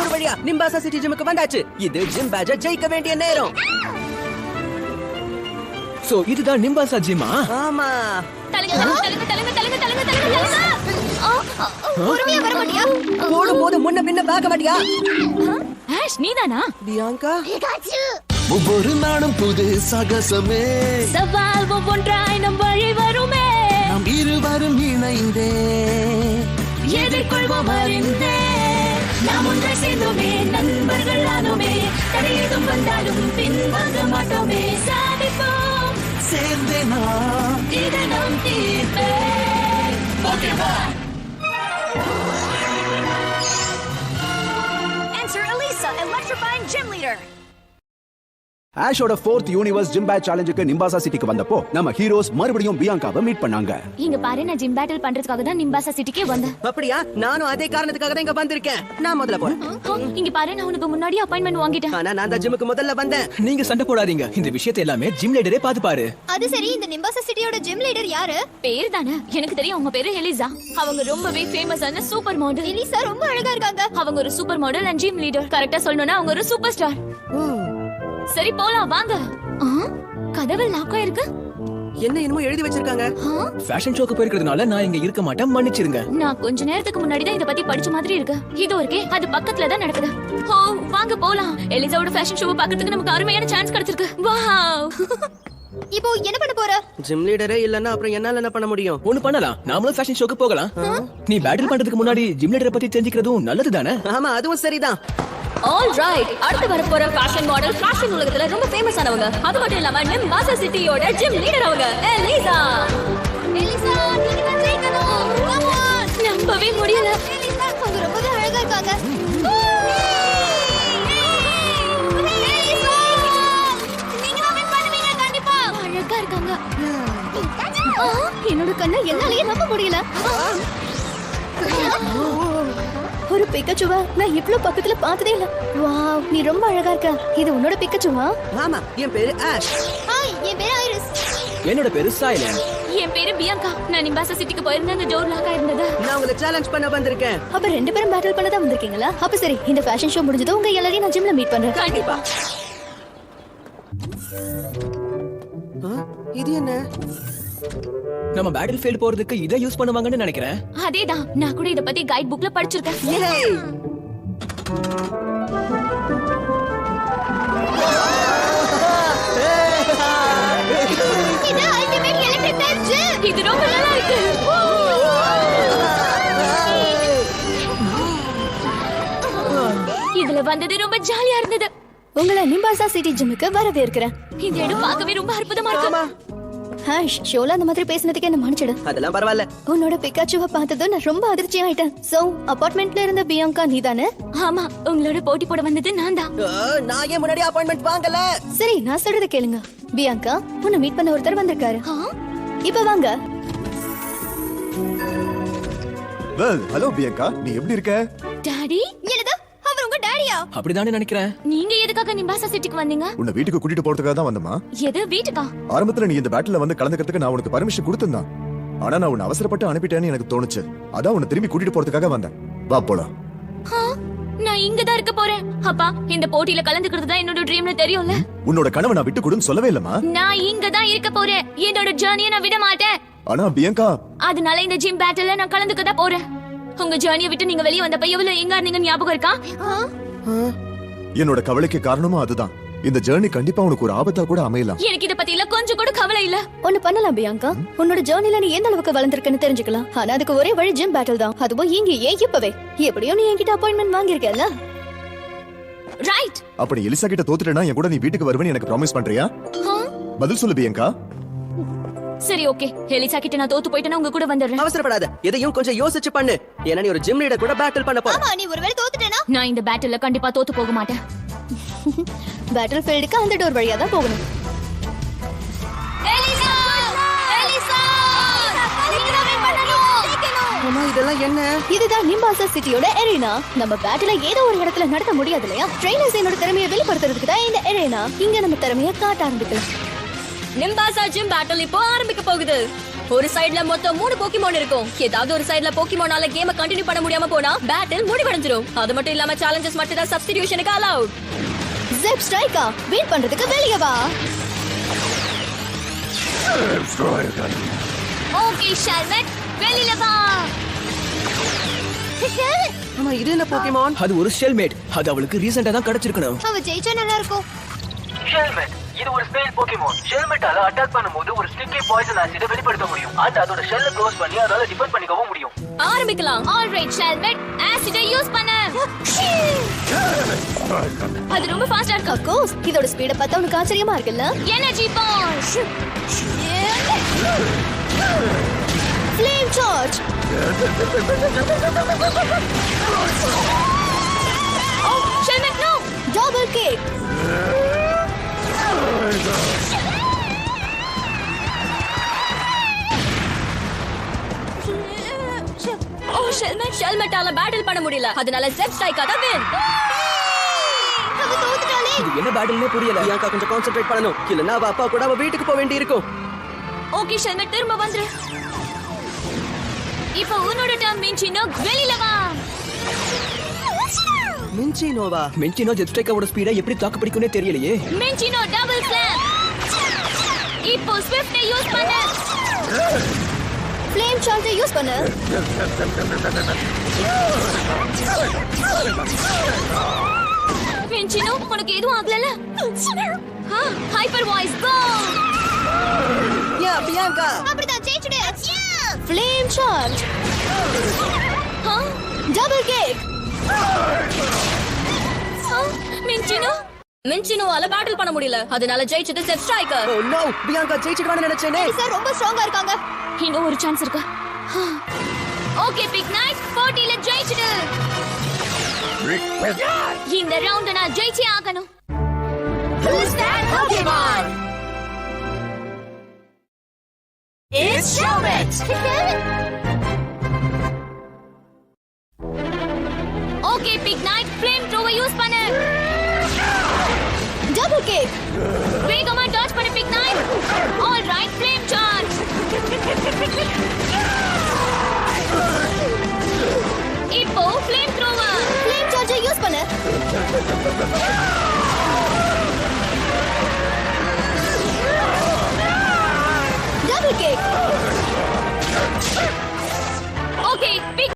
ஒரு வழியா நிம்பாசா சிட்டி ஜிம்முக்கு வந்தாச்சு. இது ஜிம் பேட்ஜை ஜெயிக்க வேண்டிய நேரம். சோ இதுதான் நிம்பாசா ஜிம்மா? ஆமா. பொறுமையா வர மாட்டியா? போது முன்ன பின்ன பார்க்க மாட்டியா? ஆஷ் நீதானா? பியாங்கா ஒவ்வொரு நாளும் புது சாகசமே, சவால் ஒவ்வொன்றாய் நம் வழி வருமே, நாம் இருவரும் இணைந்தே எதிர்கொள்வோம் அறிந்தே, நாம் ஒன்றை சேர்ந்தோமே, நண்பர்கள் ஆனோமே, தடையேதும் வந்தாலும் பின்வாங்க மாட்டோமே, சாதிப்போம் சேர்ந்தே நாம். இது நம் தீர்ப்பே. Enter Elisa, electrifying gym leader. ஆஷோட 4th யூனிவர்ஸ் ஜிம் பேட்ச் சேலஞ்சுக்கு நிம்பாசா சிட்டிக்கு வந்தப்போ நம்ம ஹீரோஸ் மறுபடியும் பியாங்காவை மீட் பண்ணாங்க. இங்க பாரு, நான் ஜிம் பேட்டில் பண்றதுக்காக தான் நிம்பாசா சிட்டிக்கே வந்தேன். அப்படியா? நானும் அதே காரணத்துக்காக தான் இங்க வந்திருக்கேன். நான் முதல்ல போறேன். இங்க பாரு, நான் உனக்கு முன்னாடி அப்பாயின்மெண்ட் வாங்கிட்டேன். ஆனா நான் தான் ஜிம்முக்கு முதல்ல வந்தேன். நீங்க சண்டை போடாதீங்க. இந்த விஷயத்தை எல்லாமே ஜிம் லீடரே பாத்துப்பாரு. அது சரி, இந்த நிம்பாசா சிட்டியோட ஜிம் லீடர் யாரு? பேர் தானே எனக்கு தெரியும். அவங்க பேரு எலிசா. அவங்க ரொம்பவே ஃபேமஸான சூப்பர் மாடல். எலிசா ரொம்ப அழகா இருக்காங்க. அவங்க ஒரு super model and gym leader. கரெக்டா சொல்லணும்னா அவங்க ஒரு சூப்பர் ஸ்டார். சரி போலாம் வாங்க. கதவு லாக் ஆயிருக்கு. என்ன என்னமோ எழுதி வச்சிருக்காங்க. ஃபேஷன் ஷோக்கு போயிருக்கிறதுனால நான் இங்க இருக்க மாட்டேன், மன்னிச்சிருங்க. நான் கொஞ்ச நேரத்துக்கு முன்னாடி தான் இத பத்தி படிச்ச மாதிரி இருக்கு. இது இருக்கே, அது பக்கத்துல தான் நடக்குது. ஓ வாங்க போலாம். எலிசாவோட ஃபேஷன் ஷோவை பார்க்கிறதுக்கு நமக்கு அருமையான சான்ஸ் கிடைச்சிருக்கு. வாவ். இப்போ என்ன பண்ண போற? ஜிம் லீடரே இல்லன்னா அப்புறம் என்னால என்ன பண்ண முடியும்? ஒண்ணு பண்ணலாம், நாமளும் ஃபேஷன் ஷோக்கு போகலாம். நீ பேட்டில் பண்றதுக்கு முன்னாடி ஜிம் லீடரை பத்தி தெரிஞ்சுக்கிறதும் நல்லது தானே? ஆமா, அதுவும் சரிதான். ஆல் ரைட், அடுத்து வர போற ஃபேஷன் மாடல் ஃபேஷன் உலகத்துல ரொம்ப ஃபேமஸ் ஆனவங்க. அது மட்டும் இல்லாம நிம்பாசா சிட்டியோட ஜிம் லீடர் அவங்க எலிசா. எலிசா, நீங்க தான் ஜெயிக்கணும். Come on. நம்பவே முடியல. எலிசா அவங்க ரொம்ப அழகா இருக்காங்க. எலிசா, நீங்க தான் win பண்ணுவீங்க கண்டிப்பா. அழகா இருக்காங்க. என்னோட கண்ணை என்னாலயே நம்ப முடியல. ஒரு பிக்கச்சுவா நான் இவ்வளவு பக்கத்துல பார்த்ததே இல்ல. வாவ், நீ ரொம்ப அழகா இருக்க. இது உன்னோட பிக்கச்சுவா? ஆமா, என் பேரு ஆஷ். ஹாய், என் பேரு ஐரிஸ். என்னோட பேரு சைலன். என் பேரு பியாங்கா. நான் நிம்பாசா சிட்டிக்கு போயிருந்தேன். அந்த டோர் லாக் ஆயிருந்தது. நான் உங்களை சேலஞ்ச் பண்ண வந்திருக்கேன். அப்ப ரெண்டு பேரும் பேட்டில் பண்ண தான் வந்திருக்கீங்களா? அப்ப சரி, இந்த ஃபேஷன் ஷோ முடிஞ்சதும் உங்க எல்லாரையும் நான் ஜிம்ல மீட் பண்றேன். கண்டிப்பா. இது என்ன? நம்ம பேட்டில் ஃபீல்ட் போறதுக்கு இதை யூஸ் பண்ணுவாங்கன்னு நினைக்கிறேன். அதேதான், நான் கூட இத பத்தி கைட் புக்ல படிச்சிருக்கேன். ஏய், இது அல்டிமேட் எலக்ட்ரிக் ஜிம். இது ரொம்ப நல்லா இருக்கு. இதுல வந்தது ரொம்ப ஜாலியா இருந்தது. உங்களை நிம்பாசா சிட்டி ஜிம்முக்கு வரவேற்கிறேன். இந்த இடம் பார்க்கவே ரொம்ப அற்புதமா இருக்கு. ஆமா, ஹாஷ், ஷோல அந்த மாதிரி பேசினதுக்கு என்ன மன்னிச்சிடு. அதெல்லாம் பரவாயில்ல. உன்னோட பிக்காச்சுவை பார்த்ததும் நான் ரொம்ப அதிர்ச்சி ஆயிட்டேன். சோ அபார்ட்மெண்ட்ல இருந்த பியாங்கா நீதானே? ஆமா, உங்களோட போட்டி போட வந்தது நான் தான். நான் ஏன் முன்னாடி அப்பாயின்மெண்ட் வாங்கல? சரி, நான் சொல்றத கேளுங்க. பியாங்கா, உன்னை மீட் பண்ண ஒருத்தர் வந்திருக்காரு. இப்ப வாங்க. வெல், ஹலோ பியாங்கா, நீ எப்படி இருக்க? டாடி, என்னது? அவர் உங்க டாடியா? அப்படிதானே நினைக்கிறேன். நீங்க எதுக்காக நிம்பாசா சிட்டிக்கு வந்தீங்க? உன்னை வீட்டுக்கு கூட்டிட்டு போறதுக்காக தான் வந்தமா? எது வீட்டுக்கா? ஆரம்பத்துல நீ இந்த பேட்டில்ல வந்து கலந்துக்கிறதுக்கு நான் உனக்கு பர்மிஷன் கொடுத்திருந்தேன். ஆனா நான் உன்னை அவசரப்பட்டு அனுப்பிட்டேன்னு எனக்கு தோணுச்சு. அதான் உன்னை திரும்பி கூட்டிட்டு போறதுக்காக வந்தேன். வா போலாம். நான் இங்க தான் இருக்க போறேன். அப்பா, இந்த போட்டியில கலந்துக்கிறது தான் என்னோட ட்ரீம்னு தெரியும்ல. உன்னோட கனவை நான் விட்டு கொடுன்னு சொல்லவே இல்லமா. நான் இங்க தான் இருக்க போறேன். என்னோட ஜர்னியை நான் விட மாட்டேன். ஆனா பியாங்கா, அதனால இந்த ஜிம் பேட்டில்ல நான் கலந்துக்க தான் போறேன். உங்க ஜர்னியை விட்டு நீங்க வெளிய வந்தப்ப எவ்வளவு எங்க இருந்தீங்க ஞாபகம் இருக்கா? என்னோட கவலைக்கு காரணமும் அதுதான். இந்த ஜர்னி கண்டிப்பா உனக்கு ஒரு ஆபத்தா கூட அமையலாம். எனக்கு இத பத்தி இல்ல கொஞ்சம் கூட கவலை இல்ல. ஒன்னு பண்ணலாம் பியாங்கா, உன்னோட ஜர்னில நீ எந்த அளவுக்கு வளர்ந்திருக்கன்னு தெரிஞ்சுக்கலாம். ஆனா அதுக்கு ஒரே வழி ஜிம் பேட்டில் தான். அதுவும் இங்க ஏன் இப்பவே? எப்படியோ நீ என்கிட்ட அப்பாயின்மெண்ட் வாங்கியிருக்கல. ரைட். அப்ப நீ எலிசா கிட்ட தோத்துட்டேனா என் கூட நீ வீட்டுக்கு வருவேன்னு எனக்கு ப்ராமிஸ் பண்றியா? பதில் சொல்லு பியாங்கா. சரி ஓகே, எலிசா கிட்ட நான் தோத்து போயிட்டேனா உங்க கூட வந்துடுறேன். அவசரப்படாத, எதையும் கொஞ்சம் யோசிச்சு பண்ணு. ஏன்னா நீ ஒரு ஜிம் லீடர் கூட பேட்டில் பண்ண போற. ஆமா, நீ ஒருவேளை தோத்துட்டேனா? நான் இந்த பேட்டில்ல கண்டிப்பா தோத்து போக மாட்டேன். பேட்டில் ஃபீல்டுக்கு அந்த டோர் வழியா தான் போகணும். எலிசா! எலிசா! நீங்க தான் win பண்ணணும். அம்மா, இதெல்லாம் என்ன? இதுதான் நிம்பாசா சிட்டியோட எரேனா. நம்ம பேட்டில ஏதோ ஒரு இடத்துல நடத்த முடியாது இல்லையா? ட்ரெயினர்ஸ் என்னோட திறமையை வெளிப்படுத்துறதுக்கு தான் இந்த எரேனா. இங்க நம்ம திறமையை காட்ட ஆரம்பிக்கலாம். நிம்பாசா ஜிம் பேட்டில் இப்போ ஆரம்பிக்க போகுது. ஒரு சைடுல மொத்தம் 3 போக்கிமான் இருக்கும். ஏதாவது ஒரு சைடுல போக்கிமானால கேமை கண்டினியூ பண்ண முடியாம போனா பேட்டில் முடிவடைஞ்சிரும். அது மட்டும் இல்லாம சேலஞ்சஸ் மட்டும் தான் சப்ஸ்டிடியூஷனுக்கு அலௌட். ஜெப் ஸ்ட்ரைக்கா பீட் பண்றதுக்கு வெளிய வா. ஓகே ஷெல்மெட், வெளியில வா. ஆமா இது என்ன போக்கிமான்? அது ஒரு ஷெல்மேட். அது அவளுக்கு ரீசெண்டா தான் கிடைச்சிருக்கணும். அவ ஜெயிச்சா நல்லா இருக்கும். ஷெல்மெட் இது ஒரு ஸ்பெல் போக்கிமான். ஷெல்மெட்டால அட்டாக் பண்ணும்போது ஒரு ஸ்டிக்கி பாய்சன் ஆசிட் வெளிப்படுத்த முடியும். அது அதோட ஷெல்ல க்ளோஸ் பண்ணி அதால டிஃபெண்ட் பண்ணிக்கவும் முடியும். ஆரம்பிக்கலாம். ஆல்ரைட் ஷெல்மெட், ஆசிடை யூஸ் பண்ணு. அது ரொம்ப ஃபாஸ்டா இருக்கு. Of course, இதோட ஸ்பீட பார்த்தா உனக்கு ஆச்சரியமா இருக்குல்ல? Energy balls. Flame charge. Oh Shelmet, no. Double kick. Oh ஷெல்மெட்டால பேட்டில் பண்ண முடியல. அதனால ஜெப் ஸ்ட்ரைக்கா தான் வின். அவ தோத்துட்டாளே. இது என்ன பேட்டில்னே புரியல. பிரியாங்கா கொஞ்சம் கான்சென்ட்ரேட் பண்ணணும். இல்லனா அவ அப்பா கூட அவ வீட்டுக்கு போக வேண்டி இருக்கும். ஓகே ஷெல்மெட், திரும்ப வந்துரு. இப்போ உன்னோட டர்ன் மின்சினோ, வெளியில வா. மின்சினோவா? மென்சினோ ஜெட் ஸ்ட்ரைக்கோட ஸ்பீடை எப்படி தாக்கு பிடிக்கும்னே தெரியலையே. Minccino double slam. இப்போ ஸ்விஃப்ட் யூஸ் பண்ணு. Flame charge யூஸ் பண்ணு. மின்சினோ, உனக்கு எதுவும் ஆகலல? Hyper voice go. Yeah Priyanka. அப்படிதான் ஜெயிச்சுடு. Flame charge. Double kick. மின்சினோவால பேட்டில் பண்ண முடியல. அதனால ஜெயிச்சது Zebstrika. Oh no, Priyanka ஜெயிச்சிடுவான்னு நினைச்சேனே. சார் ரொம்ப ஸ்ட்ராங்கா இருக்காங்க. இன்னும் ஒரு சான்ஸ் இருக்கு. ஓகே பிக் நைட், போட்டியில ஜெயிச்சிடு. இந்த ரவுண்ட் நான் ஜெயிச்சே ஆகணும். Who's that Pokemon? It's Shelmet. Okay Pignite, flame த்ரோவை யூஸ் பண்ணு. Double kick. வேகமா டாச் பண்ணு Pignite. All right, flame charge. இப்போ flame thrower. Flame charge use பண்ணு.